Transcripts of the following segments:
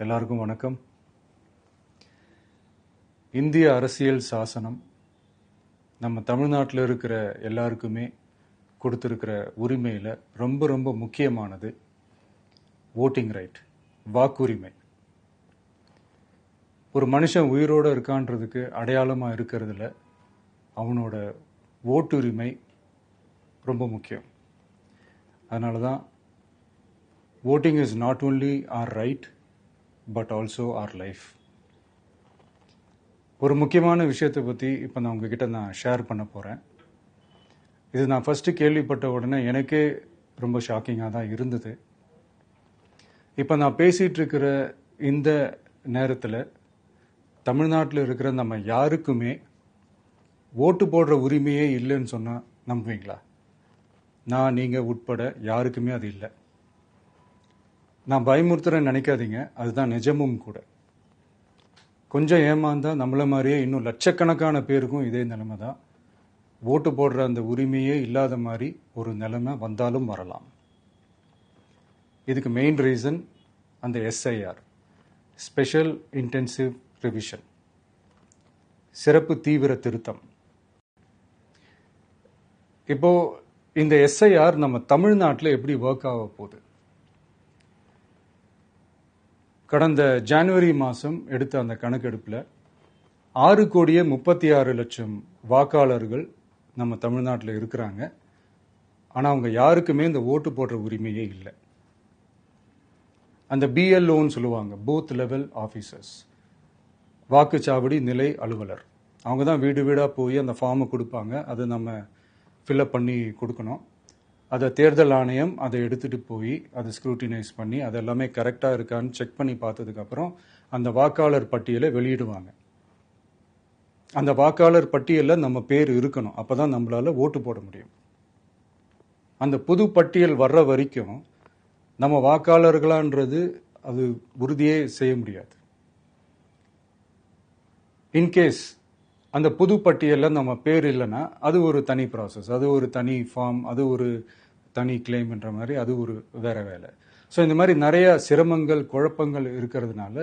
எல்லாருக்கும் வணக்கம். இந்திய அரசியல் சாசனம் நம்ம தமிழ்நாட்டில் இருக்கிற எல்லாருக்குமே கொடுத்துருக்கிற உரிமையில் ரொம்ப ரொம்ப முக்கியமானது ஓட்டிங் ரைட், வாக்குரிமை. ஒரு மனுஷன் உயிரோடு இருக்கான்றதுக்கு அடையாளமாக இருக்கிறதுல அவனோட ஓட்டுரிமை ரொம்ப முக்கியம். அதனால தான் voting is not only our right but also our life. ஒரு முக்கியமான விஷயத்தை பற்றி இப்போ நான் உங்ககிட்ட ஷேர் பண்ண போகிறேன். இது நான் ஃபஸ்ட்டு கேள்விப்பட்ட உடனே எனக்கே ரொம்ப ஷாக்கிங்காக தான் இருந்தது. இப்போ நான் பேசிகிட்டு இருக்கிற இந்த நேரத்தில் தமிழ்நாட்டில் இருக்கிற நம்ம யாருக்குமே ஓட்டு போடுற உரிமையே இல்லைன்னு சொன்னால் நம்புவீங்களா? நான் நீங்கள் உட்பட யாருக்குமே அது இல்லை. நான் பயமுறுத்துறேன்னு நினைக்காதீங்க, அதுதான் நிஜமும் கூட. கொஞ்சம் ஏமாந்தா நம்மள மாதிரியே இன்னும் லட்சக்கணக்கான பேருக்கும் இதே நிலைமை தான். ஓட்டு போடுற அந்த உரிமையே இல்லாத மாதிரி ஒரு நிலைமை வந்தாலும் வரலாம். இதுக்கு மெயின் ரீசன் அந்த எஸ்ஐஆர், ஸ்பெஷல் இன்டென்சிவ் ரிவிஷன், சிறப்பு தீவிர திருத்தம். இப்போ இந்த எஸ்ஐஆர் நம்ம தமிழ்நாட்டில் எப்படி ஒர்க் ஆக போகுது? கடந்த ஜனவரி மாதம் எடுத்த அந்த கணக்கெடுப்பில் 6,36,00,000 வாக்காளர்கள் நம்ம தமிழ்நாட்டில் இருக்கிறாங்க. ஆனால் அவங்க யாருக்குமே இந்த ஓட்டு போடுற உரிமையே இல்லை. அந்த பிஎல்ஓன்னு சொல்லுவாங்க, பூத் லெவல் ஆஃபீஸர்ஸ், வாக்குச்சாவடி நிலை அலுவலர். அவங்க தான் வீடு வீடாக போய் அந்த ஃபார்மை கொடுப்பாங்க. அதை நம்ம ஃபில்அப் பண்ணி கொடுக்கணும். அதை தேர்தல் ஆணையம் அதை எடுத்துகிட்டு போய் அதை ஸ்க்ரூட்டினைஸ் பண்ணி அது எல்லாமே கரெக்டாக இருக்கான்னு செக் பண்ணி பார்த்ததுக்கப்புறம் அந்த வாக்காளர் பட்டியலை வெளியிடுவாங்க. அந்த வாக்காளர் பட்டியலில் நம்ம பேர் இருக்கணும், அப்போ தான் நம்மளால் ஓட்டு போட முடியும். அந்த புது பட்டியல் வர்ற வரைக்கும் நம்ம வாக்காளர்களான்றது அது உறுதியே செய்ய முடியாது. இன்கேஸ் அந்த புது பட்டியலில் நம்ம பேர் இல்லைன்னா அது ஒரு தனி ப்ராசஸ், அது ஒரு தனி ஃபார்ம், அது ஒரு தனி கிளைம்ன்ற மாதிரி அது ஒரு வேற வேலை. ஸோ இந்த மாதிரி நிறைய சிரமங்கள் குழப்பங்கள் இருக்கிறதுனால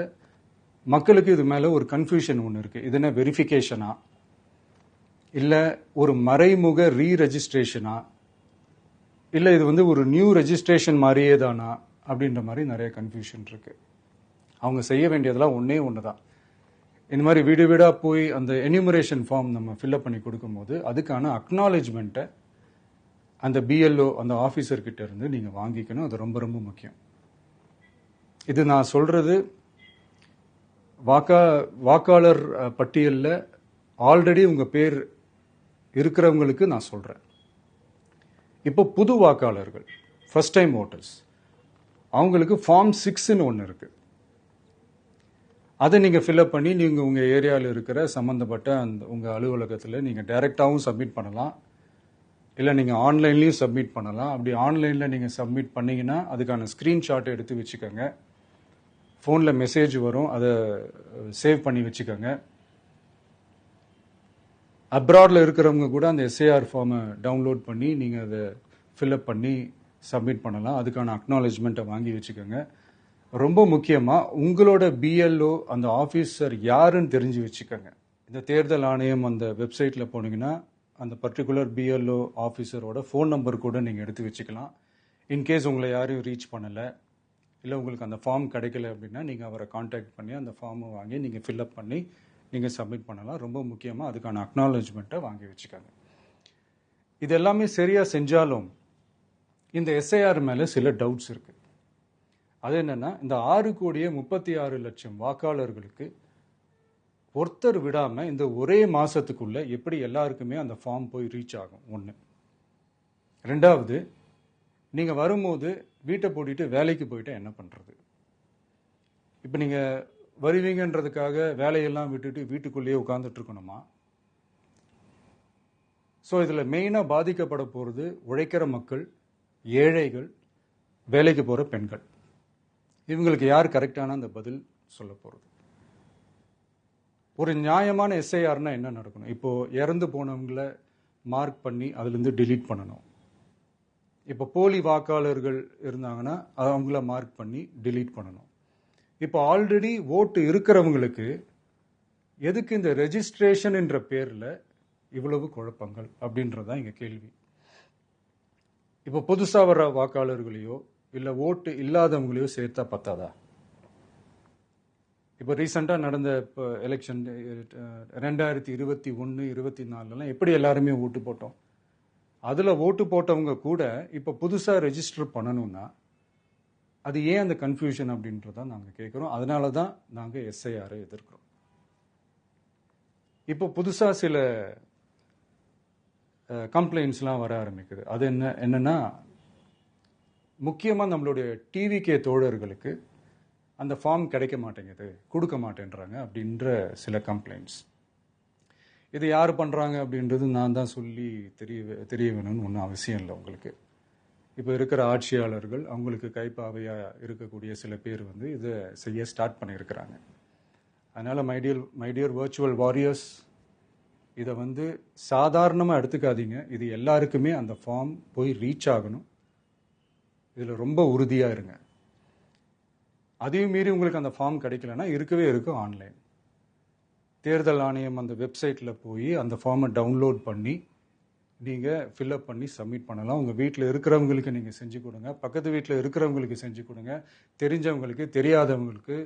மக்களுக்கு இது மேலே ஒரு கன்ஃபியூஷன் ஒன்று இருக்குது. இது என்ன வெரிஃபிகேஷனா இல்லை ஒரு மறைமுக ரீரெஜிஸ்ட்ரேஷனா இல்லை இது ஒரு நியூ ரெஜிஸ்ட்ரேஷன் மாதிரியே தானா அப்படின்ற மாதிரி நிறைய கன்ஃபியூஷன் இருக்குது. அவங்க செய்ய வேண்டியதெல்லாம் ஒன்று தான். இந்த மாதிரி வீடு வீடாக போய் அந்த என்யூமரேஷன் ஃபார்ம் நம்ம ஃபில்அப் பண்ணி கொடுக்கும்போது அதுக்கான அக்னாலேஜ்மெண்ட்டை அந்த பிஎல்ஓ அந்த ஆஃபீஸர்கிட்ட இருந்து நீங்கள் வாங்கிக்கணும். அது ரொம்ப ரொம்ப முக்கியம். இது நான் சொல்கிறது வாக்காளர் பட்டியலில் ஆல்ரெடி உங்கள் பேர் இருக்கிறவங்களுக்கு நான் சொல்கிறேன். இப்போ புது வாக்காளர்கள், ஃபர்ஸ்ட் டைம் ஓட்டர்ஸ், அவங்களுக்கு ஃபார்ம் 6ன்னு ஒன்று இருக்குது. அதை நீங்கள் ஃபில்அப் பண்ணி நீங்கள் உங்கள் ஏரியாவில் இருக்கிற சம்மந்தப்பட்ட அந்த உங்கள் அலுவலகத்தில் நீங்கள் டைரெக்டாகவும் சப்மிட் பண்ணலாம், இல்லை நீங்கள் ஆன்லைன்லேயும் சப்மிட் பண்ணலாம். அப்படி ஆன்லைனில் நீங்கள் சப்மிட் பண்ணிங்கன்னா அதுக்கான ஸ்க்ரீன்ஷாட் எடுத்து வச்சுக்கோங்க. ஃபோனில் மெசேஜ் வரும், அதை சேவ் பண்ணி வச்சுக்கோங்க. அப்ராடில் இருக்கிறவங்க கூட அந்த எஸ்ஏஆர் ஃபார்மை டவுன்லோட் பண்ணி நீங்கள் அதை ஃபில்அப் பண்ணி சப்மிட் பண்ணலாம். அதுக்கான அக்னாலேஜ்மெண்ட்டை வாங்கி வச்சுக்கோங்க. ரொம்ப முக்கியமாக உங்களோட பிஎல்ஓ அந்த ஆஃபீஸர் யாருன்னு தெரிஞ்சு வச்சுக்கோங்க. இந்த தேர்தல் ஆணையம் அந்த வெப்சைட்டில் போனீங்கன்னா அந்த பர்டிகுலர் பிஎல்ஓ ஆஃபீஸரோட ஃபோன் நம்பர் கூட நீங்கள் எடுத்து வச்சுக்கலாம். இன்கேஸ் உங்களை யாரையும் ரீச் பண்ணலை இல்லை உங்களுக்கு அந்த ஃபார்ம் கிடைக்கல அப்படின்னா நீங்கள் அவரை காண்டாக்ட் பண்ணி அந்த ஃபார்மை வாங்கி நீங்கள் ஃபில்அப் பண்ணி நீங்கள் சப்மிட் பண்ணலாம். ரொம்ப முக்கியமாக அதுக்கான அக்னாலேஜ்மெண்ட்டை வாங்கி வச்சுக்கோங்க. இது எல்லாமே சரியாக செஞ்சாலும் இந்த எஸ்ஐஆர் மேலே சில டவுட்ஸ் இருக்குது. அது என்னன்னா, இந்த 6,36,00,000 வாக்காளர்களுக்கு ஒருத்தர் விடாமல் இந்த ஒரே மாதத்துக்குள்ளே எப்படி எல்லாருக்குமே அந்த ஃபார்ம் போய் ரீச் ஆகும்? ஒன்று. ரெண்டாவது, நீங்கள் வரும்போது வீட்டை பூட்டிட்டு வேலைக்கு போயிட்டு என்ன பண்ணுறது? இப்போ நீங்கள் வருவீங்கன்றதுக்காக வேலையெல்லாம் விட்டுட்டு வீட்டுக்குள்ளேயே உட்காந்துட்டு இருக்கணுமா? ஸோ இதில் மெயினாக பாதிக்கப்பட போகிறது உழைக்கிற மக்கள், ஏழைகள், வேலைக்கு போகிற பெண்கள். இவங்களுக்கு யார் கரெக்டான அந்த பதில் சொல்ல போகிறது? ஒரு நியாயமான எஸ்ஐஆர்னா என்ன நடக்கணும்? இப்போது இறந்து போனவங்களை மார்க் பண்ணி அதுலேருந்து டிலீட் பண்ணணும். இப்போ போலி வாக்காளர்கள் இருந்தாங்கன்னா அவங்கள மார்க் பண்ணி டிலீட் பண்ணணும். இப்போ ஆல்ரெடி ஓட்டு இருக்கிறவங்களுக்கு எதுக்கு இந்த ரெஜிஸ்ட்ரேஷன் என்ற பேர்ல இவ்வளவு குழப்பங்கள் அப்படின்றதான் இங்க கேள்வி. இப்போ புதுசா வர்ற வாக்காளர்களையோ இல்ல ஓட்டு இல்லாதவங்களையோ சேர்த்தா பத்தாதா? இப்போ ரீசெண்டா நடந்த இப்போ எலெக்ஷன் 2021, 24 எப்படி எல்லாருமே ஓட்டு போட்டோம்? அதுல ஓட்டு போட்டவங்க கூட இப்ப புதுசா ரெஜிஸ்டர் பண்ணணும்னா அது ஏன் அந்த கன்ஃபியூஷன் அப்படின்றத நாங்க கேட்கிறோம். அதனால தான் நாங்க எஸ்ஐஆரை எதிர்க்கிறோம். இப்போ புதுசா சில கம்ப்ளைண்ட்ஸ்லாம் வர ஆரம்பிக்குது. அது என்னன்னா முக்கியமா நம்மளுடைய டிவிகே தோழர்களுக்கு அந்த ஃபார்ம் கிடைக்க மாட்டேங்குது, கொடுக்க மாட்டேன்றாங்க அப்படின்ற சில கம்ப்ளைண்ட்ஸ். இது யார் பண்றாங்க அப்படின்றது நான் தான் சொல்லி தெரிய வேணும்னு ஒன்றும் அவசியம் இல்லை உங்களுக்கு. இப்போ இருக்கிற ஆட்சியாளர்கள் அவங்களுக்கு கைப்பாவையா இருக்கக்கூடிய சில பேர் இதை செய்ய ஸ்டார்ட் பண்ணியிருக்கிறாங்க. அதனால மைடியர் வர்ச்சுவல் வாரியர்ஸ், இதை சாதாரணமாக எடுத்துக்காதீங்க. இது எல்லாருக்குமே அந்த ஃபார்ம் போய் ரீச் ஆகணும். இதில் ரொம்ப உறுதியாக இருங்க. அதையும் மீறி உங்களுக்கு அந்த ஃபார்ம் கிடைக்கலன்னா இருக்கவே இருக்கும் ஆன்லைன். தேர்தல் ஆணையம் அந்த வெப்சைட்டில் போய் அந்த ஃபார்மை டவுன்லோட் பண்ணி நீங்கள் ஃபில்அப் பண்ணி சப்மிட் பண்ணலாம். உங்கள் வீட்டில் இருக்கிறவங்களுக்கு நீங்கள் செஞ்சு கொடுங்க, பக்கத்து வீட்டில் இருக்கிறவங்களுக்கு செஞ்சு கொடுங்க, தெரிஞ்சவங்களுக்கு, தெரியாதவங்களுக்கு,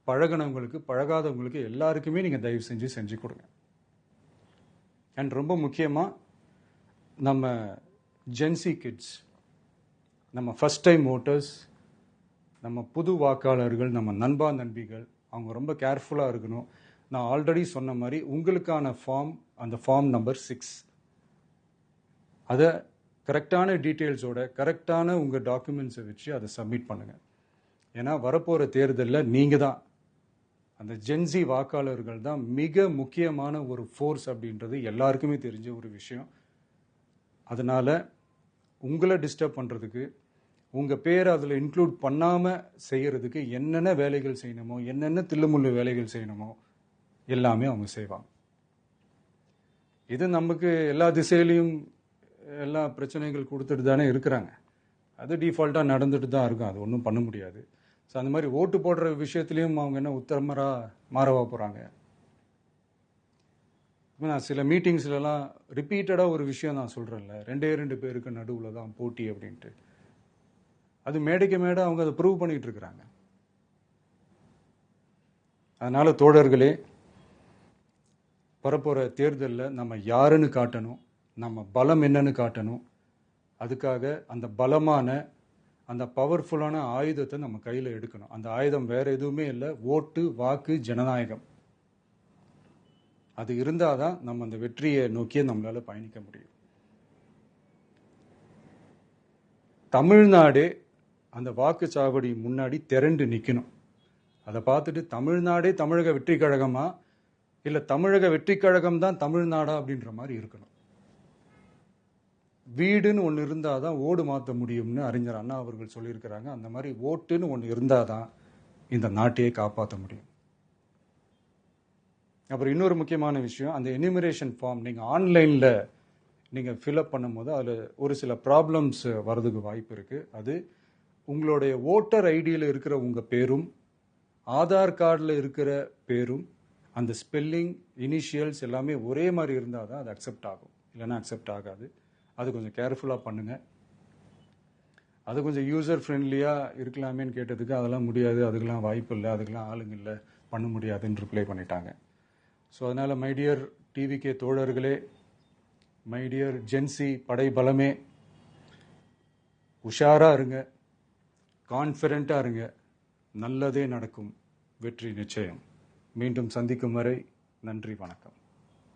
பழகினவங்களுக்கு, பழகாதவங்களுக்கு எல்லாருக்குமே நீங்கள் தயவு செஞ்சு கொடுங்க. அண்ட் ரொம்ப முக்கியமாக நம்ம ஜென்சி கிட்ஸ், நம்ம ஃபர்ஸ்ட் டைம் ஓட்டர்ஸ், நம்ம புது வாக்காளர்கள், நம்ம நண்பா நண்பிகள், அவங்க ரொம்ப கேர்ஃபுல்லாக இருக்கணும். நான் ஆல்ரெடி சொன்ன மாதிரி உங்களுக்கான ஃபார்ம், அந்த ஃபார்ம் நம்பர் 6, அதை கரெக்டான டீட்டெயில்ஸோட கரெக்டான உங்கள் டாக்குமெண்ட்ஸை வச்சு அதை சப்மிட் பண்ணுங்கள். ஏன்னா வரப்போகிற தேர்தலில் நீங்கள் தான், அந்த ஜென்சி வாக்காளர்கள் தான் மிக முக்கியமான ஒரு ஃபோர்ஸ் அப்படின்றது எல்லாருக்குமே தெரிஞ்ச ஒரு விஷயம். அதனால் உங்களை டிஸ்டர்ப் பண்ணுறதுக்கு, உங்கள் பேரை அதில் இன்க்ளூட் பண்ணாமல் செய்கிறதுக்கு என்னென்ன வேலைகள் செய்யணுமோ, என்னென்ன தில்லுமுள்ளு வேலைகள் செய்யணுமோ எல்லாமே அவங்க செய்வாங்க. இது நமக்கு எல்லா திசையிலையும் எல்லா பிரச்சனைகள் கொடுத்துட்டு தானே இருக்கிறாங்க. அது டிஃபால்ட்டாக நடந்துட்டு தான் இருக்கும், அது ஒன்றும் பண்ண முடியாது. ஸோ அந்த மாதிரி ஓட்டு போடுற விஷயத்துலையும் அவங்க என்ன உத்தரமராக மாறவா போகிறாங்க? நான் சில மீட்டிங்ஸ்லாம் ரிப்பீட்டடாக ஒரு விஷயம் நான் சொல்கிறேன்ல, 2 பேருக்கு நடுவில் தான் போட்டி அப்படின்ட்டு. அது மேடைக்கு மேடை அவங்க அதை ப்ரூவ் பண்ணிட்டு இருக்கிறாங்க. அதனால தோழர்களே, வரப்போகிற தேர்தலில் நம்ம யாருன்னு காட்டணும், நம்ம பலம் என்னன்னு காட்டணும். அதுக்காக அந்த பலமான, அந்த பவர்ஃபுல்லான ஆயுதத்தை நம்ம கையில் எடுக்கணும். அந்த ஆயுதம் வேற எதுவுமே இல்லை, ஓட்டு, வாக்கு, ஜனநாயகம். அது இருந்தால் தான் நம்ம அந்த வெற்றியை நோக்கியே நம்மளால பயணிக்க முடியும். தமிழ்நாடே அந்த வாக்குச்சாவடி முன்னாடி திரண்டு நிற்கணும். அதை பார்த்துட்டு தமிழ்நாடே தமிழக வெற்றி கழகமா இல்லை தமிழக வெற்றி கழகம் தான் தமிழ்நாடா அப்படின்ற மாதிரி இருக்கணும். வீடுன்னு ஒன்று இருந்தால் தான் ஓடு மாற்ற முடியும்னு அறிஞர் அண்ணா அவர்கள் சொல்லியிருக்கிறாங்க. அந்த மாதிரி ஓட்டுன்னு ஒன்று இருந்தால் தான் இந்த நாட்டையே காப்பாற்ற முடியும். அப்புறம் இன்னொரு முக்கியமான விஷயம், அந்த எனிமரேஷன் ஃபார்ம் நீங்கள் ஆன்லைனில் நீங்கள் ஃபில்அப் பண்ணும்போது அதில் ஒரு சில ப்ராப்ளம்ஸ் வர்றதுக்கு வாய்ப்பு இருக்குது. அது உங்களுடைய ஓட்டர் ஐடியில் இருக்கிற உங்கள் பேரும் ஆதார் கார்டில் இருக்கிற பேரும் அந்த ஸ்பெல்லிங், இனிஷியல்ஸ் எல்லாமே ஒரே மாதிரி இருந்தால் தான் அது அக்செப்ட் ஆகும், இல்லைன்னா அக்செப்ட் ஆகாது. அது கொஞ்சம் கேர்ஃபுல்லாக பண்ணுங்கள். அது கொஞ்சம் யூசர் ஃப்ரெண்ட்லியாக இருக்கலாமேன்னு கேட்டதுக்கு அதெல்லாம் முடியாது, அதுக்கெல்லாம் வாய்ப்பு இல்லை, அதுக்கெல்லாம் ஆளுங்க இல்லை, பண்ண முடியாதுன்னு ரிப்ளை பண்ணிட்டாங்க. ஸோ அதனால் மைடியர் டிவிகே தோழர்களே, மைடியர் ஜென்சி படை பலமே, உஷாராக இருங்க, கான்ஃபிடென்ட்டாக இருங்க, நல்லதே நடக்கும், வெற்றி நிச்சயம். மீண்டும் சந்திக்கும் வரை நன்றி, வணக்கம்.